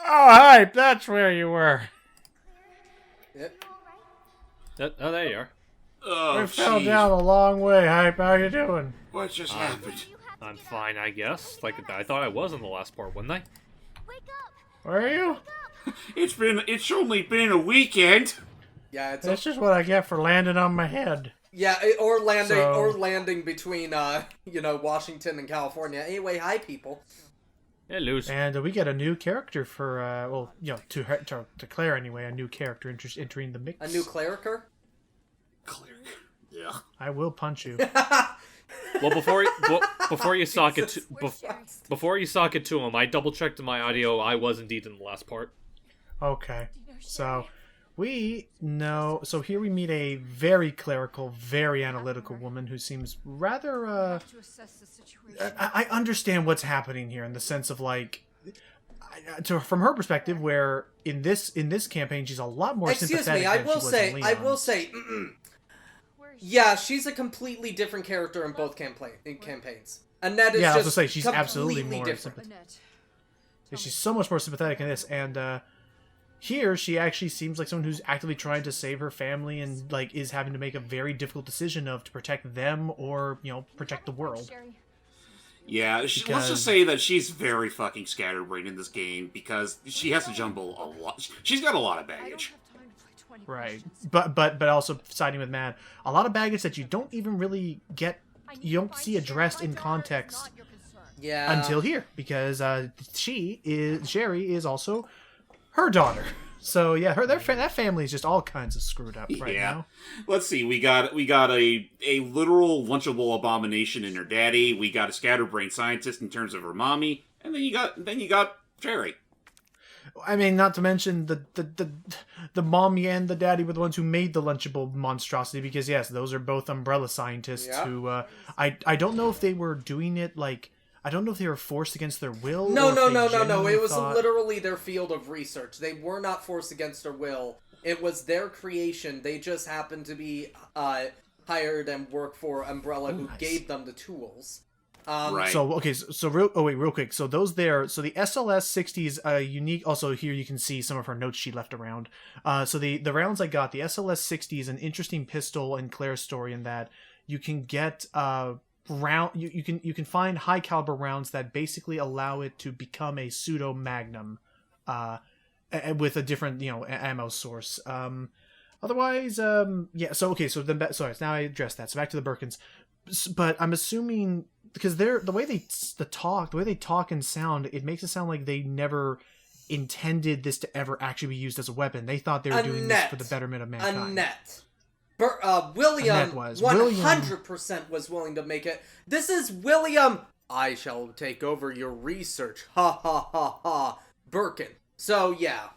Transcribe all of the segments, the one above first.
Oh, hi, that's where you were. Yep. Oh, there you are. We Oh, fell jeez. down a long way, Hype. How you doing? What just happened? I'm fine, I guess. Like I thought I was in the last part, wasn't I? Where are you? It's only been a weekend. Yeah, it's That's just what I get for landing on my head. yeah, or landing So- between Washington and California. Anyway, hi people. Hey, Luz. And we get a new character for, to Claire anyway, a new character entering the mix. A new clericer. Cleric. Yeah. I will punch you. Well, before you sock it before you sock it to him, I double checked my audio. I was indeed in the last part. Okay, so we know. So here we meet a very clerical, very analytical woman who seems rather. I understand what's happening here in the sense of like, from her perspective, where in this campaign she's a lot more Excuse sympathetic me, I than will she was say, in I will Leon's. say, yeah, she's a completely different character in both campaigns. Annette is Yeah, I was just gonna say she's absolutely completely more different. sympathetic. She's so much more sympathetic in this, and here she actually seems like someone who's actively trying to save her family and like is having to make a very difficult decision of to protect them or protect the world. Yeah, let's just say that she's very fucking scatterbrained in this game because she has to jumble a lot. She's got a lot of baggage. Right, but also siding with Matt, a lot of baggage that you don't even really get, you don't see addressed in context Yeah. until here, because Sherry is also her daughter. So yeah, that family is just all kinds of screwed up right now. Let's see. We got a literal lunchable abomination in her daddy. We got a scatterbrained scientist in terms of her mommy, and then you got Jerry. I mean, not to mention the mommy and the daddy were the ones who made the Lunchable monstrosity, because yes, those are both Umbrella scientists who I don't know if they were doing it like, I don't know if they were forced against their will. No. or if they It was thought... literally their field of research. They were not forced against their will. It was their creation. They just happened to be hired and work for Umbrella, who gave them the tools. Right. So okay, real quick. So those there, so the SLS 60 is unique. Also here you can see some of her notes she left around. So the rounds I got, the SLS 60 is an interesting pistol in Claire's story in that you can get round. You can find high caliber rounds that basically allow it to become a pseudo magnum, with a different ammo source. Otherwise, yeah. So okay, so then sorry. Now I addressed that. So back to the Birkins, but I'm assuming, because the way they talk and sound, it makes it sound like they never intended this to ever actually be used as a weapon. They thought they were doing this for the betterment of mankind. Annette. William Annette was. 100% was willing to make it. This is William. I shall take over your research. Ha ha ha ha. Birkin. So yeah.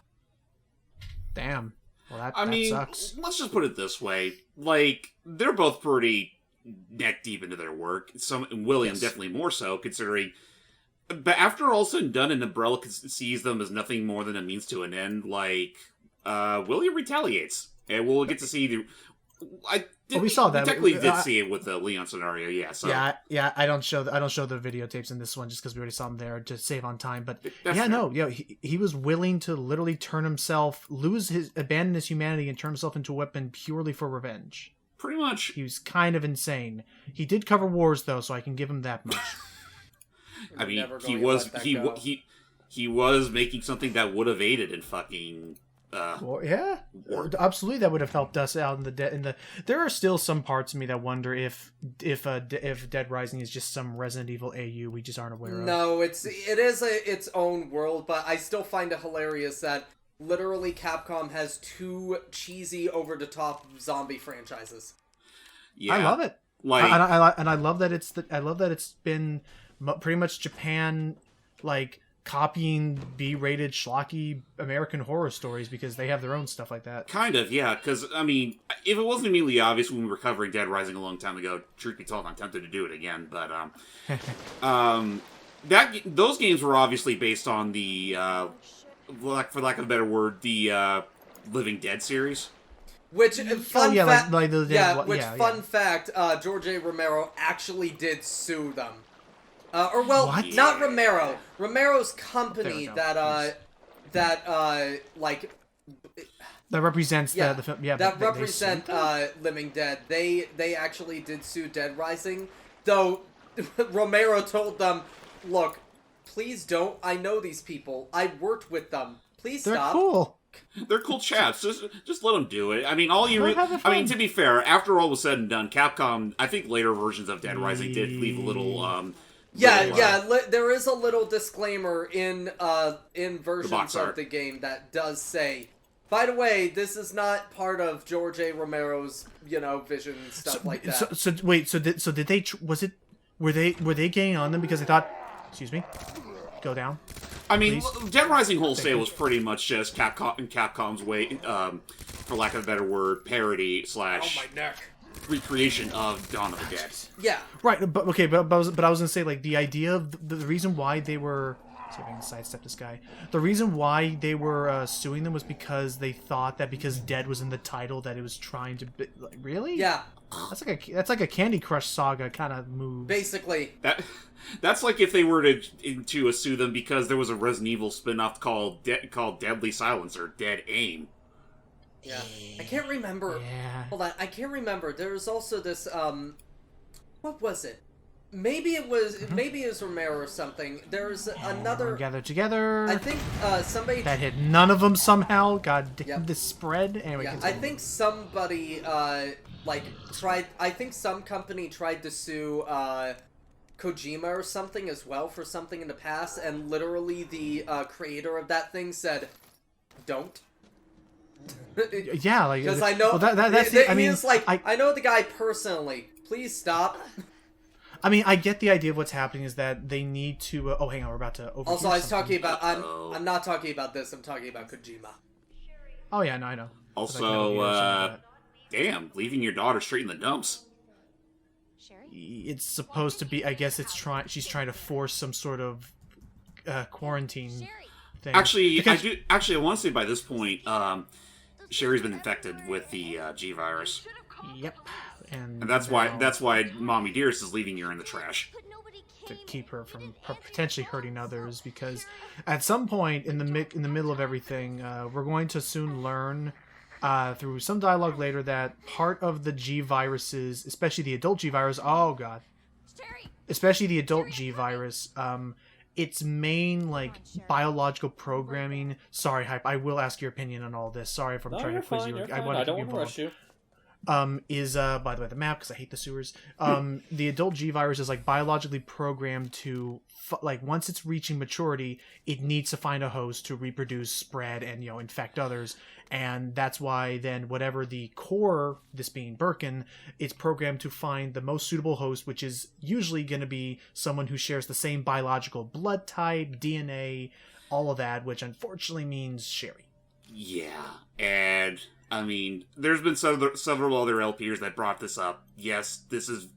Damn. Well, that sucks. Let's just put it this way: like, they're both pretty neck deep into their work. William definitely more so, considering. But after all said and done, and Umbrella sees them as nothing more than a means to an end. Like, William retaliates, and we'll get to see we saw that. We technically did see it with the Leon scenario, yeah. So. Yeah. I don't show the videotapes in this one just because we already saw them there to save on time. But he was willing to literally abandon his humanity and turn himself into a weapon purely for revenge. Pretty much. He was kind of insane. He did cover wars though, so I can give him that much. I mean, he was making something that would have aided in fucking. Absolutely, that would have helped us out in the. There are still some parts of me that wonder if Dead Rising is just some Resident Evil AU we just aren't aware of. No, it is its own world, but I still find it hilarious that literally Capcom has two cheesy, over the top zombie franchises. Yeah, I love it. Like, I love that it's been pretty much Japan like copying B-rated schlocky American horror stories because they have their own stuff like that. Kind of, yeah. Because I mean, if it wasn't immediately obvious when we were covering Dead Rising a long time ago, truth be told, I'm tempted to do it again. But those games were obviously based on the, for lack of a better word, the Living Dead series. Which fun fact, fact, George A. Romero actually did sue them. What? Not Romero. Romero's company that that like that represents yeah, the film. Yeah, that they represent sued them? Living Dead. They actually did sue Dead Rising, though Romero told them, "Look, please don't. I know these people. I worked with them. Please They're stop." cool. They're cool chaps. Just let them do it. I mean, all you. Let 'em have I mean, fun. to be fair, after all was said and done, Capcom. I think later versions of Dead Rising did leave a little. Yeah, little, yeah. There is a little disclaimer in versions box of art. the game that does say, by the way, this is not part of George A. Romero's vision, stuff like that. So wait. So did they? Was it? Were they getting on them because they thought? Excuse me. Go down. I mean, Please? Dead Rising wholesale was pretty much just Capcom's way, for lack of a better word, parody / Oh my neck. recreation of Dawn of the Dead. Yeah. Right, but okay, but I was gonna say, like, the idea of the reason why they were, see if I can sidestep this guy. The reason why they were suing them was because they thought that because Dead was in the title that it was trying to like, really? Yeah. That's like a Candy Crush Saga kind of move. Basically. That's like if they were to sue them because there was a Resident Evil spin-off called Deadly Silence or Dead Aim. Yeah. I can't remember. Yeah. Hold on. I can't remember. There was also this what was it? Maybe it was Romero or something. There's another Gathered together. I think somebody that hit none of them somehow. God damn, Yep. this spread. Anyway, Yeah, I continue. think somebody tried. I think some company tried to sue Kojima or something as well for something in the past, and literally the creator of that thing said, "Don't." Yeah, like Because I know that's the, I mean, he's like, I know the guy personally. Please stop. I mean, I get the idea of what's happening is that they need to. Oh, hang on, we're about to overhear Also, I was something. talking about. I'm not talking about this. I'm talking about Kojima. Oh yeah, no, I know. Also, damn, leaving your daughter straight in the dumps. It's supposed to be. I guess it's trying. She's trying to force some sort of quarantine thing. Actually, Because- I want to say by this point, Sherry's been infected with the G virus, Yep. and that's why Mommy Dearest is leaving her in the trash. to keep her from potentially hurting others, because at some point in the middle of everything, we're going to soon learn through some dialogue later that part of the G viruses, especially the adult G virus, oh god, especially the adult G virus, its main like biological programming. Sorry, Hype, I will ask your opinion on all this. Sorry if I'm trying to quiz you. I want to want to rush you. Is by the way the map, because I hate the sewers. The adult G virus is like biologically programmed to like once it's reaching maturity, it needs to find a host to reproduce, spread, and infect others. And that's why then whatever the core, this being Birkin, it's programmed to find the most suitable host, which is usually going to be someone who shares the same biological blood type, DNA, all of that, which unfortunately means Sherry. Yeah, and I mean, there's been several other LPers that brought this up. Yes, this is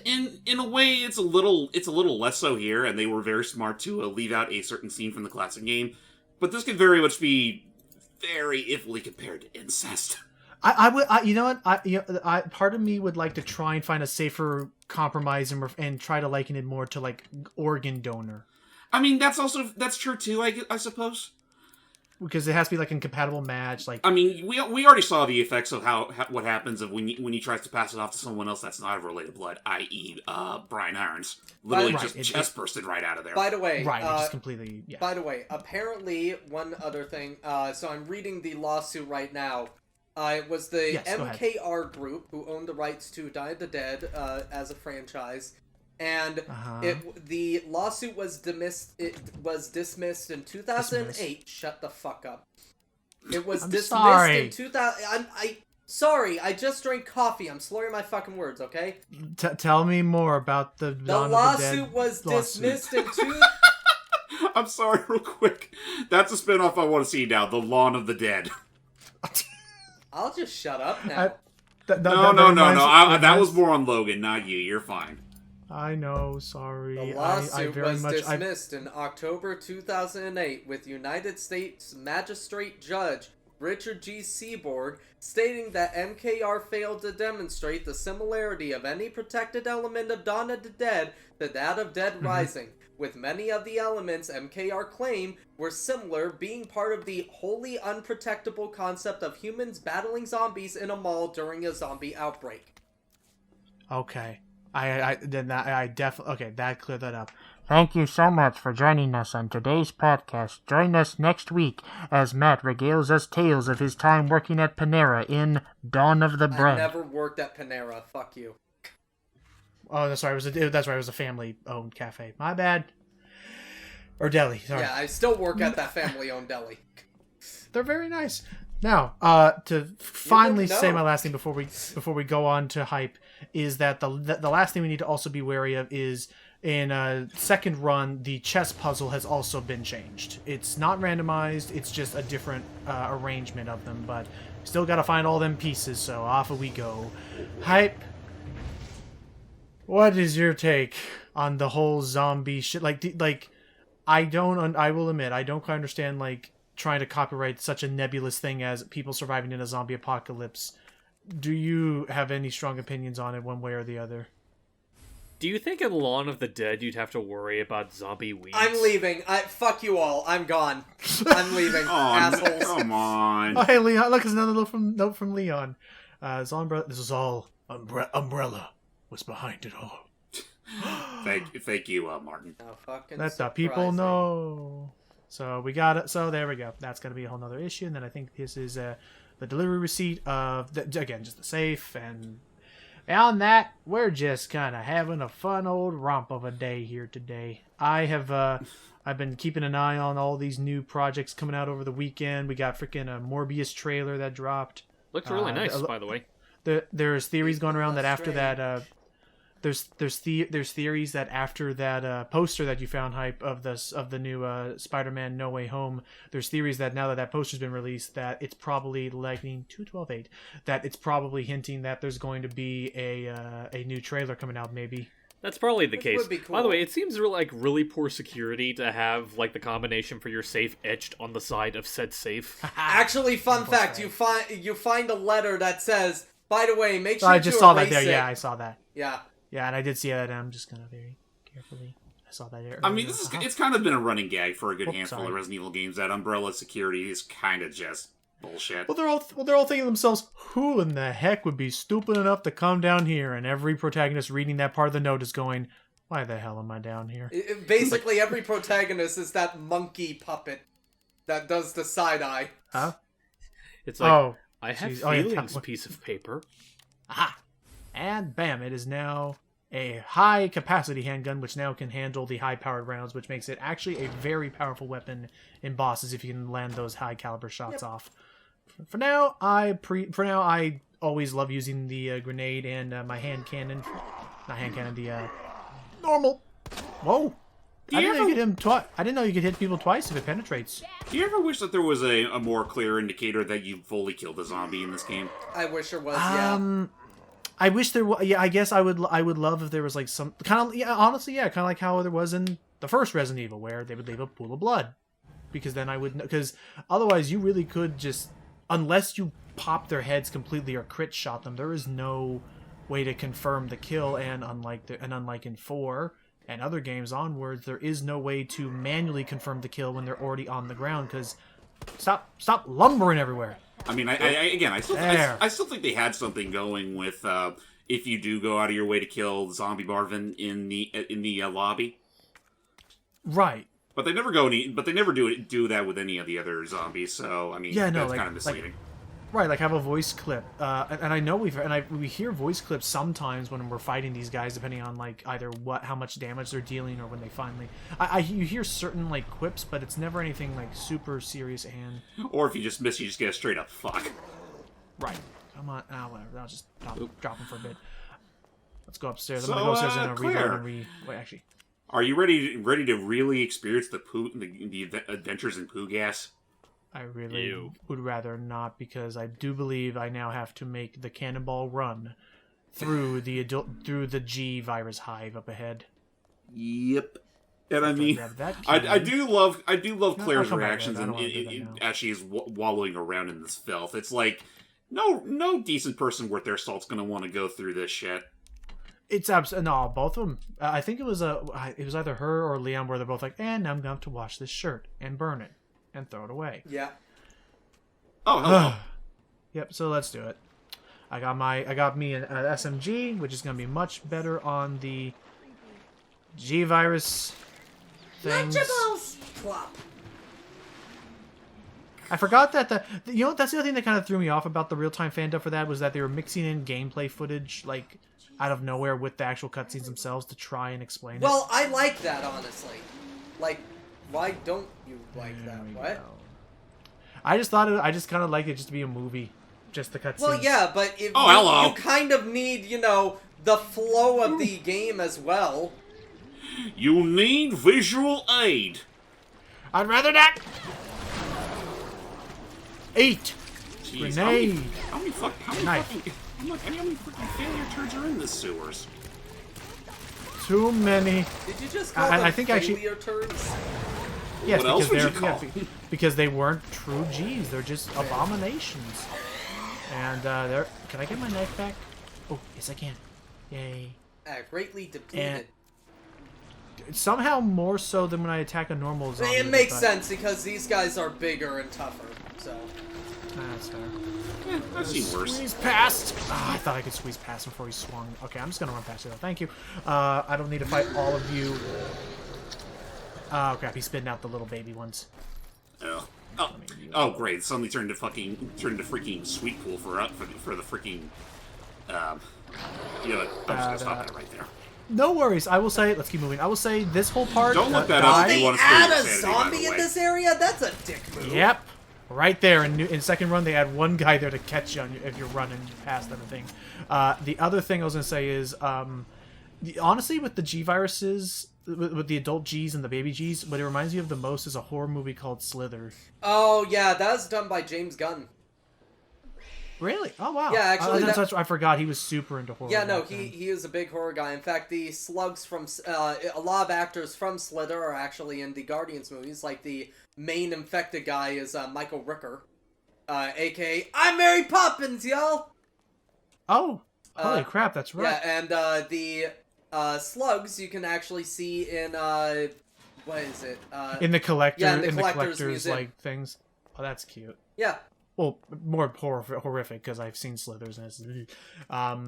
in a way it's a little less so here, and they were very smart to leave out a certain scene from the classic game. But this could very much be very iffily compared to incest. I would, you know what? I part of me would like to try and find a safer compromise and try to liken it more to like organ donor, I mean, that's true too. I suppose. because it has to be like an incompatible match. Like, I mean, we already saw the effects of what happens of when he tries to pass it off to someone else that's not of related blood, i.e., Brian Irons, literally Right, just chest bursted right out of there. By the way, right, it's just completely. Yeah. By the way, apparently, one other thing. So I'm reading the lawsuit right now. It was the Yes, go ahead. MKR group who owned the rights to Die of the Dead as a franchise, and the lawsuit was dismissed. It was dismissed in 2008. Shut the fuck up. It was I'm dismissed sorry. in 2000. Sorry, I just drank coffee. I'm slurring my fucking words. Okay. Tell me more about the The Dawn of lawsuit the Dead was lawsuit. dismissed in I'm sorry, real quick. That's a spinoff I want to see now. The Lawn of the Dead. I'll just shut up now. No. That was more on Logan, not you. You're fine. I know. Sorry. The I lawsuit very was much. dismissed in October 2008 with United States Magistrate Judge Richard G. Seaborg stating that MKR failed to demonstrate the similarity of any protected element of Dawn of the Dead to that of Dead Rising. with many of the elements MKR claim were similar, being part of the wholly unprotectable concept of humans battling zombies in a mall during a zombie outbreak. Okay. I definitely... Okay, that cleared that up. Thank you so much for joining us on today's podcast. Join us next week as Matt regales us tales of his time working at Panera in Dawn of the Bread. I never worked at Panera. Fuck you. Oh, that's right. That's right. It was a family-owned cafe. My bad. Or deli. Sorry. Yeah, I still work at that family-owned deli. They're very nice. Now, to finally say my last thing before we go on to hype is that the last thing we need to also be wary of is in a second run the chess puzzle has also been changed. It's not randomized. It's just a different arrangement of them, but still got to find all them pieces. So off we go. Hype. What is your take on the whole zombie shit? I will admit, I don't quite understand, trying to copyright such a nebulous thing as people surviving in a zombie apocalypse. Do you have any strong opinions on it one way or the other? Do you think in Lawn of the Dead you'd have to worry about zombie weeds? I'm leaving. Fuck you all. I'm gone. I'm leaving. Assholes. Come on. Oh, hey, Leon. Look, it's another note from Leon. This is all Umbrella was behind it all. Thank you, Martin. Oh, fucking Let the people know. So we got it. So there we go. That's going to be a whole nother issue. And then I think this is the delivery receipt of, again, just the safe. And beyond that, we're just kind of having a fun old romp of a day here today. I've been keeping an eye on all these new projects coming out over the weekend. We got freaking a Morbius trailer that dropped. Looks really nice, by the way. There's theories going around that after that... There's theories that after that poster that you found, hype, of the new Spider-Man No Way Home, there's theories that now that that poster's been released, that it's probably Lightning 212.8, that it's probably hinting that there's going to be a new trailer coming out, maybe. That's probably the case. Would be cool. By the way, it seems really poor security to have the combination for your safe etched on the side of said safe. Actually, fun fact: you find a letter that says, "By the way, make sure I just to saw that erase there. it." Yeah, I saw that. Yeah. Yeah, and I did see that, and I'm just gonna very carefully. I saw that earlier. I mean, it's kind of been a running gag for a good Oops, handful sorry. of Resident Evil games that Umbrella security is kind of just bullshit. Well, they're all thinking to themselves, who in the heck would be stupid enough to come down here? And every protagonist reading that part of the note is going, why the hell am I down here? Basically, every protagonist is that monkey puppet that does the side eye. Huh? It's like, Oh, I have geez. Oh, yeah, feelings, piece of paper. aha! And bam, it is now a high-capacity handgun, which now can handle the high-powered rounds, which makes it actually a very powerful weapon in bosses if you can land those high-caliber shots off. For now, I always love using the grenade and my hand cannon. Not hand cannon, the normal. Whoa! I didn't know you could hit him twice. I didn't know you could hit people twice if it penetrates. Do you ever wish that there was a more clear indicator that you fully killed a zombie in this game? I wish there was. Yeah. I wish there was. Yeah, I guess I would love if there was some kind of. Yeah, honestly, yeah, kind of like how there was in the first Resident Evil, where they would leave a pool of blood, because then I would. Because otherwise, you really could just, unless you pop their heads completely or crit shot them, there is no way to confirm the kill. And unlike in 4 and other games onwards, there is no way to manually confirm the kill when they're already on the ground. Because stop lumbering everywhere. I mean, I still think they had something going with if you do go out of your way to kill zombie Marvin in the lobby. Right. But they never do that with any of the other zombies. So I mean, Yeah, no, that's kind of misleading. Right, have a voice clip, and I know we hear voice clips sometimes when we're fighting these guys, depending on either how much damage they're dealing or when they finally. You hear certain quips, but it's never anything super serious. And or if you just miss, you just get a straight up fuck. Right, come on, whatever. I'll just drop them for a bit. Let's go upstairs. So, I'm gonna go upstairs and Claire, reload and wait. Actually, are you ready to really experience the adventures in poo gas? I really would rather not, because I do believe I now have to make the cannonball run through the G virus hive up ahead. Yep. And I mean, I do love Claire's reactions as she's wallowing around in this filth. It's like no decent person worth their salt's gonna want to go through this shit. It's absolutely no, both of them. I think it was either her or Leon where they're both like, and I'm going to wash this shirt and burn it and throw it away. Yeah. Oh, hello. Yep. So let's do it. I got me an SMG, which is going to be much better on the G virus things. Lunchables! Plop. I forgot that that's the other thing that kind of threw me off about the real-time fan dub for that was that they were mixing in gameplay footage like out of nowhere with the actual cutscenes themselves to try and explain it. Well, I like that, honestly. Like, why don't you like that? What? I just thought I just kind of like it just to be a movie, just the cutscenes. Well, yeah, but if hello. you kind of need, the flow of the game as well. You need visual aid. I'd rather not. 8. Jeez, Grenade. How many Knife. freaking failure turds are in the sewers? Too many. Did you just call them I think failure turds? Yes, What else because would you call because they weren't true G's. They're just abominations. And they're. Can I get my knife back? Oh, yes, I can. Yay. Greatly depleted. Somehow more so than when I attack a normal zombie. It makes sense because these guys are bigger and tougher. So. That's fair. I've seen worse. Squeeze past. I thought I could squeeze past before he swung. Okay, I'm just gonna run past you though. Thank you. I don't need to fight all of you. Oh crap! He's spitting out the little baby ones. Oh, great! Suddenly turned to freaking sweet pool for the freaking. I'm just gonna stop that right there. No worries. I will say. Let's keep moving. I will say this whole part. Don't look that up if you want to add spend a insanity, by zombie the in way. this area? That's a dick move. Yep. Right there in second run, they had one guy there to catch you if you're running past everything. The other thing I was gonna say is, honestly, with the G viruses, with the adult G's and the baby G's, what it reminds me of the most is a horror movie called Slither. Oh yeah, that was done by James Gunn. Really? Oh wow. Yeah, actually, I forgot he was super into horror. Yeah, no, back then. he is a big horror guy. In fact, the slugs from a lot of actors from Slither are actually in the Guardians movies. Like the main infected guy is Michael Rooker, aka I'm Mary Poppins, y'all. Oh, holy crap! That's right. Yeah, and the slugs you can actually see in what is it? In the collector, yeah, in the collector's museum. like things. Oh, that's cute. Yeah. Well, more horrific because I've seen Slithers and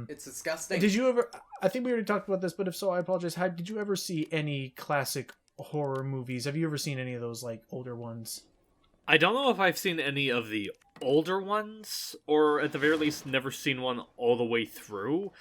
It's disgusting. Did you ever? I think we already talked about this, but if so, I apologize. Did you ever see any classic horror movies? Have you ever seen any of those like older ones? I don't know if I've seen any of the older ones, or at the very least, never seen one all the way through.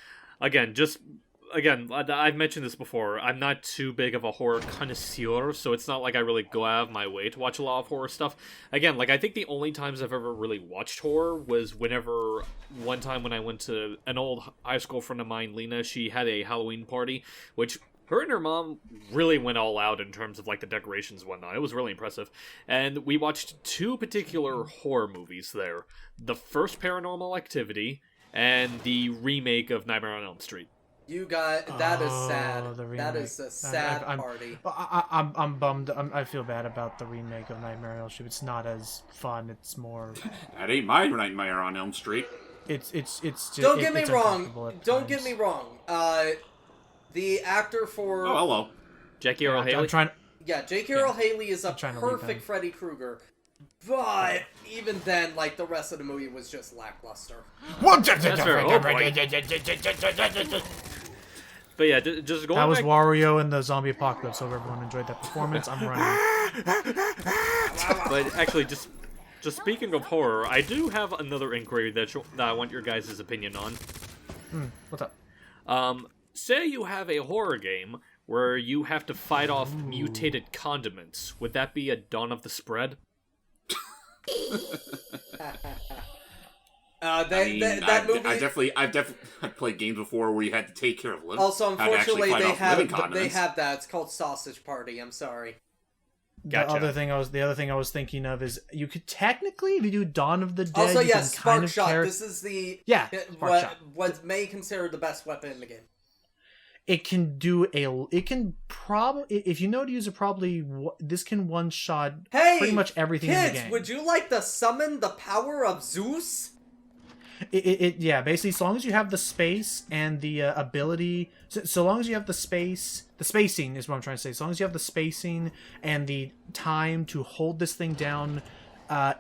Again, I've mentioned this before. I'm not too big of a horror connoisseur, so it's not like I really go out of my way to watch a lot of horror stuff. Again, I think the only times I've ever really watched horror was one time when I went to an old high school friend of mine, Lena. She had a Halloween party, which her and her mom really went all out in terms of the decorations and whatnot. It was really impressive. And we watched 2 particular horror movies there. The first Paranormal Activity, and the remake of Nightmare on Elm Street. You got that is sad. The remake. That is a sad party. I'm bummed. I feel bad about the remake of Nightmare on Elm Street. It's not as fun. It's more. That ain't my Nightmare on Elm Street. It's just. Don't get me wrong. Don't get me wrong. The actor for. Oh, hello. Jackie Earle Haley. I'm trying. Yeah, Jake Earle Haley is a trying to leave perfect him. Freddy Krueger. But even then, the rest of the movie was just lackluster. That's fair. Oh, boy. But yeah, just going That was back... Wario in the Zombie Apocalypse. So if everyone enjoyed that performance, I'm running. But actually, just speaking of horror, I do have another inquiry that I want your guys' opinion on. What's up? Say you have a horror game where you have to fight off mutated condiments. Would that be a Dawn of the Spread? That movie. I've played games before where you had to take care of living. Also, unfortunately, they have condiments. that. It's called Sausage Party. I'm sorry. Gotcha. The other thing I was thinking of is you could technically, if you do Dawn of the Dead. Also, you yes, can Spark kind of Shot. This is the Spark Shot. What may consider the best weapon in the game. It can do it can probably, if you know how to use it, this can one shot Hey, pretty much everything kids, in the game. would you like to summon the power of Zeus? Yeah, basically, so long as you have the space and the ability, so long as you have the spacing is what I'm trying to say. So long as you have the spacing and the time to hold this thing down,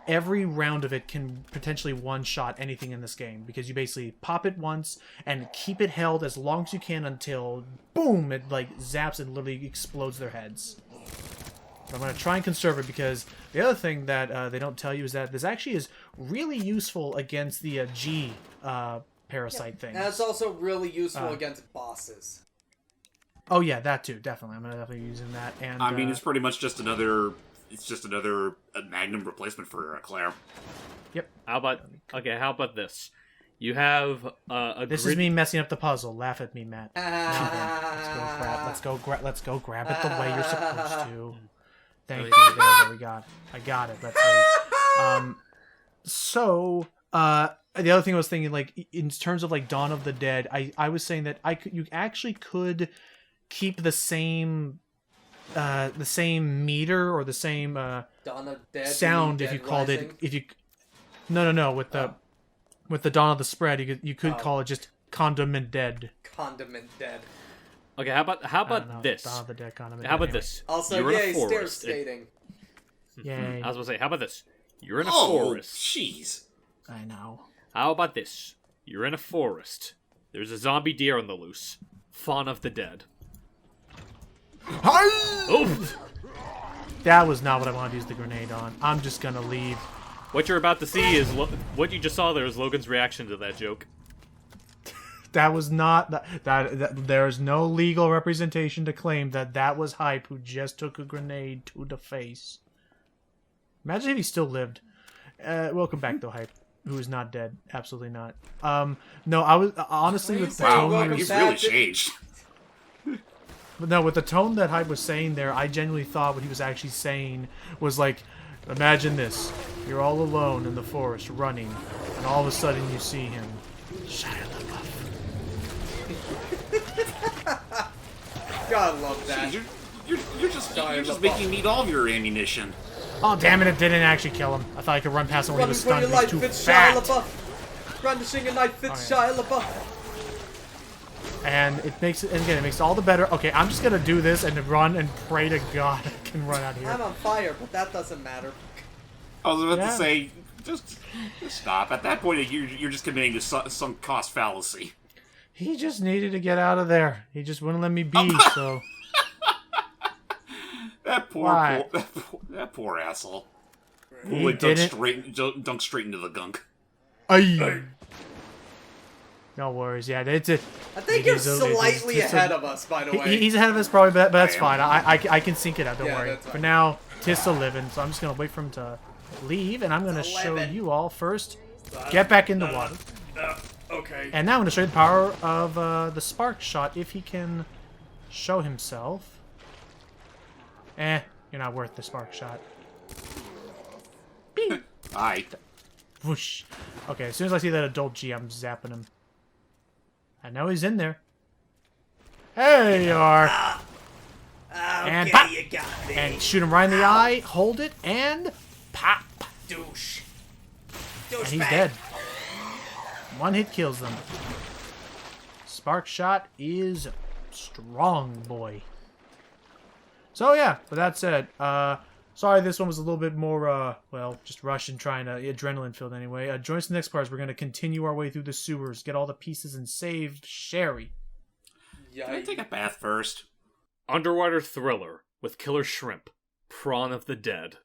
every round of it can potentially one-shot anything in this game, because you basically pop it once and keep it held as long as you can until, boom, it like zaps and literally explodes their heads. I'm going to try and conserve it, because the other thing that they don't tell you is that this actually is really useful against the G parasite thing. And it's also really useful against bosses. Oh yeah, that too, definitely. I'm going to definitely be using that. And I mean, it's pretty much just another... It's just another Magnum replacement for Claire. Yep. How about this? You have a This grid... is me messing up the puzzle. Laugh at me, Matt. Let's go grab it the way you're supposed to. Thank you. There we got. I got it. Let's leave. So the other thing I was thinking, like in terms of like Dawn of the Dead, I was saying that you actually could keep the same meter or the same Dawn of Dead, sound if you called Rising? it no with the Dawn of the Spread you could call it just Condiment Dead. Condiment Dead. Okay, how about this? Dawn of the Dead Condiment How Dead, about anyway. this? Also, You're in a yay, stair forest. skating. Yay. I was gonna say, how about this? You're in a Oh, forest. jeez. I know. How about this? You're in a forest. There's a zombie deer on the loose. Fawn of the Dead. Oof! That was not what I wanted to use the grenade on. I'm just gonna leave. What you're about to see is what you just saw there is Logan's reaction to that joke. That was not that there's no legal representation to claim that was Hype who just took a grenade to the face. Imagine if he still lived. Welcome back though, Hype, who is not dead. Absolutely not. No, I was honestly with the tone Wow, he was, he's really changed. no, with the tone that Hype was saying there, I genuinely thought what he was actually saying was like, imagine this: you're all alone in the forest, running, and all of a sudden you see him. Shia LaBeouf. God, I love that. Jeez, you're just LaBeouf. making me need all of your ammunition. Oh damn it! It didn't actually kill him. I thought I could run past him when he Running was for stunned. your He was life, too it's fat. Shia LaBeouf. Brandishing a knife, it's Oh, yeah. Shia LaBeouf. And it makes it, and again, it makes it all the better. Okay, I'm just gonna do this and run and pray to God I can run out I'm here. on fire, but that doesn't matter. I was about Yeah. to say, just stop. At that point, you're just committing to some cost fallacy. He just needed to get out of there. He just wouldn't let me be. So That Why? that poor asshole. he Like didn't. dunked straight into the gunk. Ay. No worries. Yeah, it's it. I think It you're is a- slightly it's a- ahead of us, by the way. He's ahead of us probably, but that's I am. fine. I can sync it out. Don't Yeah, worry. that's fine. For now, Tis still living, so I'm just gonna wait for him to leave, and I'm gonna It's show 11. you all first. Get back in the water. Okay. And now I'm going to show you the power of the spark shot if he can show himself. You're not worth the spark shot. Bing! Aye. Whoosh. Okay, as soon as I see that adult G, I'm zapping him. I know he's in there. There you are. And pop! you got me. And shoot him right in the eye, hold it, and pop! douche. And he's dead. One hit kills them. Spark shot is strong, boy. So yeah, with that said, sorry this one was a little bit more, well, just rush and trying to, adrenaline filled anyway. Join us in the next part as we're going to continue our way through the sewers, get all the pieces, and save Sherry. Yeah. Can I take a bath first? Underwater thriller with killer shrimp. Prawn of the Dead.